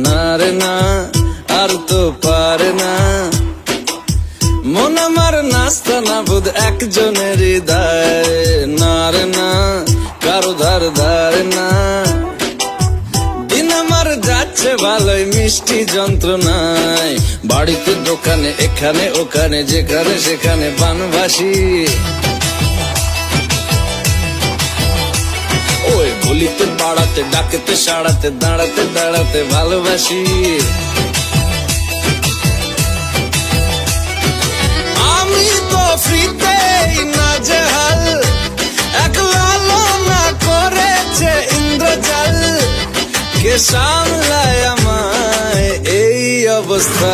না রে না আর তো পারে না মন আমার নাস্তা না বুধ একজনের হৃদয় না রে না কারো ধার ধার না দিন আমার যাচ্ছে ভালোই মিষ্টি যন্ত্রণায় বাড়িতে দোকানে এখানে ওখানে যেখানে সেখানে বানভাসি ওই গলিতে পাড়াতে ডাকেতে সাড়াতে দাঁড়াতে দাঁড়াতে ভালোবাসি আমি তো ফ্রিতেই নাজেহাল এক লালনা করেছে ইন্দ্রজাল কে সামলায় আমায় এই অবস্থা